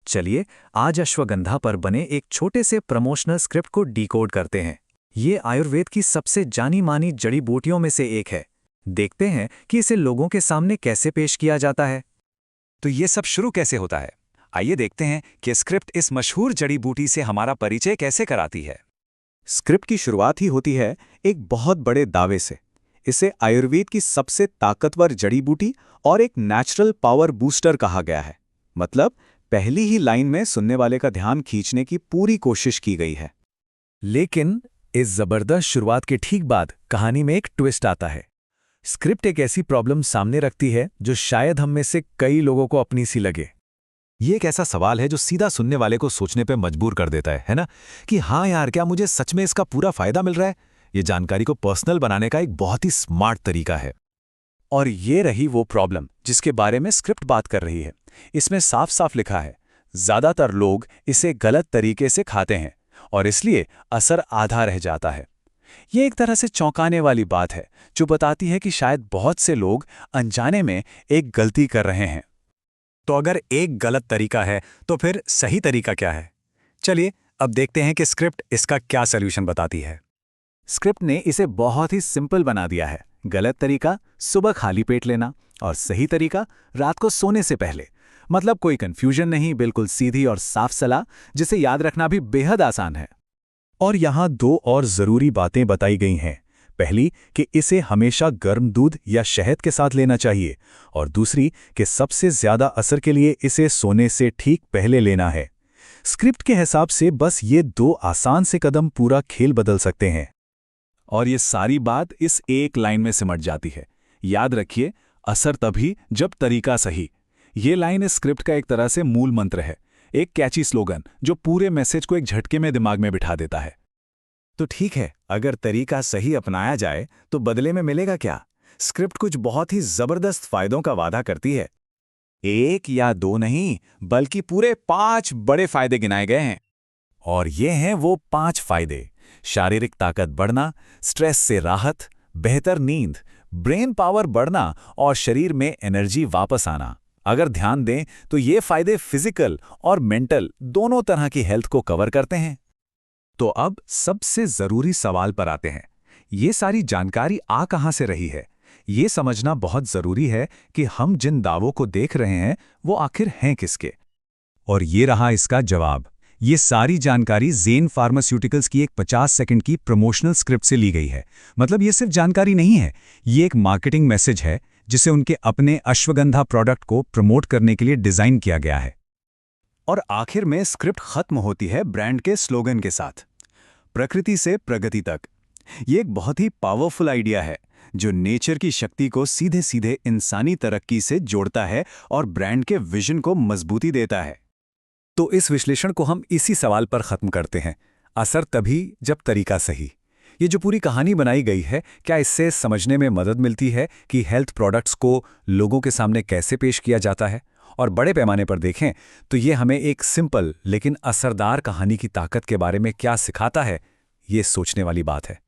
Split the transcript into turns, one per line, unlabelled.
चलिए आज अश्वगंधा पर बने एक छोटे से प्रमोशनल स्क्रिप्ट को डिकोड करते हैं। ये आयुर्वेद की सबसे जानी मानी जड़ी बूटियों में से एक है। देखते हैं कि इसे लोगों के सामने कैसे पेश किया जाता है।
तो ये सब शुरू कैसे होता है? आइए देखते हैं कि स्क्रिप्ट इस मशहूर जड़ी बूटी से हमारा परिचय कैसे कराती है।
स्क्रिप्ट की शुरुआत ही होती है एक बहुत बड़े दावे से। इसे आयुर्वेद की सबसे ताकतवर जड़ी बूटी और एक नेचुरल पावर बूस्टर कहा गया है। मतलब पहली ही लाइन में सुनने वाले का ध्यान खींचने की पूरी कोशिश की गई है।
लेकिन इस जबरदस्त शुरुआत के ठीक बाद कहानी में एक ट्विस्ट आता है। स्क्रिप्ट एक ऐसी प्रॉब्लम सामने रखती है जो शायद हम में से कई लोगों को अपनी सी लगे।
ये एक ऐसा सवाल है जो सीधा सुनने वाले को सोचने पे मजबूर कर देता है ना? कि हाँ यार, क्या मुझे सच में इसका पूरा फायदा मिल रहा है? ये जानकारी को पर्सनल बनाने का एक बहुत ही स्मार्ट तरीका है।
और ये रही वो प्रॉब्लम जिसके बारे में स्क्रिप्ट बात कर रही है। इसमें साफ साफ लिखा है, ज्यादातर लोग इसे गलत तरीके से खाते हैं और इसलिए असर आधा रह जाता है। ये एक तरह से चौंकाने वाली बात है जो बताती है कि शायद बहुत से लोग अनजाने में एक गलती कर रहे हैं।
तो अगर एक गलत तरीका है तो फिर सही तरीका क्या है? चलिए अब देखते हैं कि स्क्रिप्ट इसका क्या सॉल्यूशन बताती है।
स्क्रिप्ट ने इसे बहुत ही सिंपल बना दिया है। गलत तरीका सुबह खाली पेट लेना और सही तरीका रात को सोने से पहले। मतलब कोई कंफ्यूजन नहीं, बिल्कुल सीधी और साफ सलाह जिसे याद रखना भी बेहद आसान है।
और यहाँ दो और जरूरी बातें बताई गई हैं। पहली कि इसे हमेशा गर्म दूध या शहद के साथ लेना चाहिए और दूसरी कि सबसे ज्यादा असर के लिए इसे सोने से ठीक पहले लेना है। स्क्रिप्ट के हिसाब से बस ये दो आसान से कदम पूरा खेल बदल सकते हैं।
और ये सारी बात इस एक लाइन में सिमट जाती है। याद रखिए, असर तभी जब तरीका सही। ये लाइन इस स्क्रिप्ट का एक तरह से मूल मंत्र है, एक कैची स्लोगन जो पूरे मैसेज को एक झटके में दिमाग में बिठा देता है।
तो ठीक है, अगर तरीका सही अपनाया जाए तो बदले में मिलेगा क्या? स्क्रिप्ट कुछ बहुत ही जबरदस्त फायदों का वादा करती है।
एक या दो नहीं, बल्कि पूरे 5 बड़े फायदे गिनाए गए हैं।
और ये हैं वो 5 फायदे: शारीरिक ताकत बढ़ना, स्ट्रेस से राहत, बेहतर नींद, ब्रेन पावर बढ़ना और शरीर में एनर्जी वापस आना। अगर ध्यान दें तो ये फायदे फिजिकल और मेंटल दोनों तरह की हेल्थ को कवर करते हैं।
तो अब सबसे जरूरी सवाल पर आते हैं। ये सारी जानकारी आ कहां से रही है? ये समझना बहुत जरूरी है कि हम जिन दावों को देख रहे हैं वो आखिर हैं किसके। और ये रहा इसका जवाब। ये सारी जानकारी ज़ेन फार्मास्यूटिकल्स की एक 50 सेकंड की प्रमोशनल स्क्रिप्ट से ली गई है। मतलब ये सिर्फ जानकारी नहीं है, ये एक मार्केटिंग मैसेज है जिसे उनके अपने अश्वगंधा प्रोडक्ट को प्रमोट करने के लिए डिजाइन किया गया है।
और आखिर में स्क्रिप्ट खत्म होती है ब्रांड के स्लोगन के साथ, प्रकृति से प्रगति तक। ये एक बहुत ही पावरफुल आइडिया है जो नेचर की शक्ति को सीधे सीधे इंसानी तरक्की से जोड़ता है और ब्रांड के विजन को मजबूती देता है।
तो इस विश्लेषण को हम इसी सवाल पर खत्म करते हैं, असर तभी जब तरीका सही। ये जो पूरी कहानी बनाई गई है, क्या इससे समझने में मदद मिलती है कि हेल्थ प्रोडक्ट्स को लोगों के सामने कैसे पेश किया जाता है? और बड़े पैमाने पर देखें तो ये हमें एक सिंपल लेकिन असरदार कहानी की ताकत के बारे में क्या सिखाता है, ये सोचने वाली बात है।